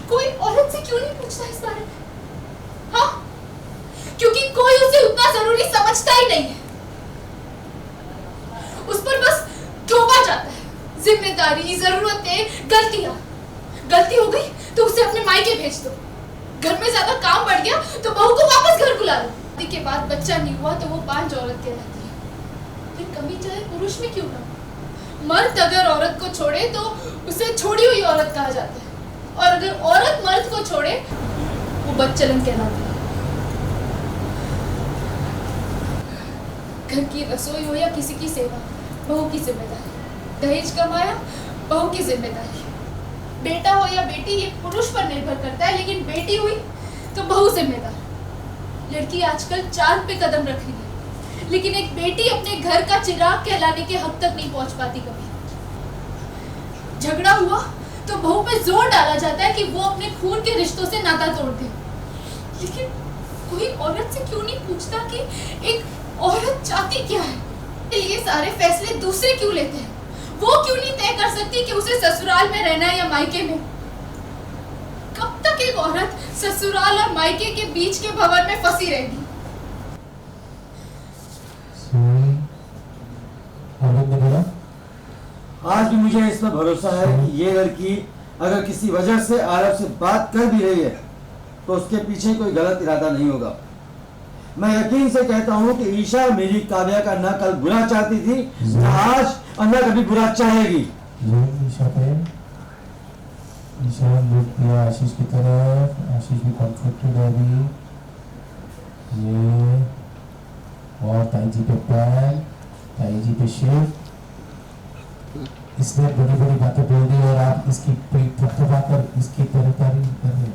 कोई औरत से क्यों नहीं पूछता इस बारे में? हाँ, क्योंकि कोई उसे उतना जरूरी समझता ही नहीं है। उस पर बस थोपा जाता है जिम्मेदारी, जरूरतें, गलतियां। गलती हो गई तो उसे अपने मायके भेज दो। घर में ज्यादा काम बढ़ गया तो बहू को वापस घर बुला लो। शादी के बाद बच्चा नहीं हुआ तो वो बांझ औरत कहलाती है। फिर कमी चाहे पुरुष में क्यों ना हो। मर्द अगर औरत को छोड़े तो उसे छोड़ी हुई औरत कहा जाता है, और अगर औरत मर्द को छोड़े वो बदचलन कहलाती है। घर की रसोई हो या किसी की सेवा, बहू की जिम्मेदारी। दहेज कमाया, बहू की जिम्मेदारी। बेटा हो या बेटी ये पुरुष पर निर्भर करता है, लेकिन बेटी हुई तो बहू जिम्मेदार। लड़की आजकल चांद पे कदम रख रही है, लेकिन एक बेटी अपने घर का चिराग कहलाने के हद तक नहीं पहुंच पाती। कभी झगड़ा हुआ तो बहू पे जोर डाला जाता है कि वो अपने खून के रिश्तों से नाता तोड़ दे। लेकिन कोई औरत से क्यों नहीं पूछता कि एक औरत चाहती क्या है? ये सारे फैसले दूसरे क्यों लेते हैं? वो क्यों नहीं तय कर सकती कि उसे ससुराल में रहना है या मायके में? कब तक एक औरत ससुराल और मायके के बीच के भंवर में फंसी रहेगी? आज भी मुझे इस पर भरोसा है कि ये लड़की अगर किसी वजह से आरव से बात कर भी रही है तो उसके पीछे कोई गलत इरादा नहीं होगा। मैं यकीन से कहता हूँ कि ईशा मेरी काव्या का न कल बुरा चाहती थी, न आज और न कभी बुरा चाहेगी। ईशा लुक किया आशीष की तरफ, आशीष भी कंफर्टेड होगी। ये और ताई जी पे पैर, ताई जी पे शिफ्ट। इसने बड़ी बड़ी बातें बोल दी और आप इसकी थपथपाकर इसकी तरफ तारीफ कर रहे हैं।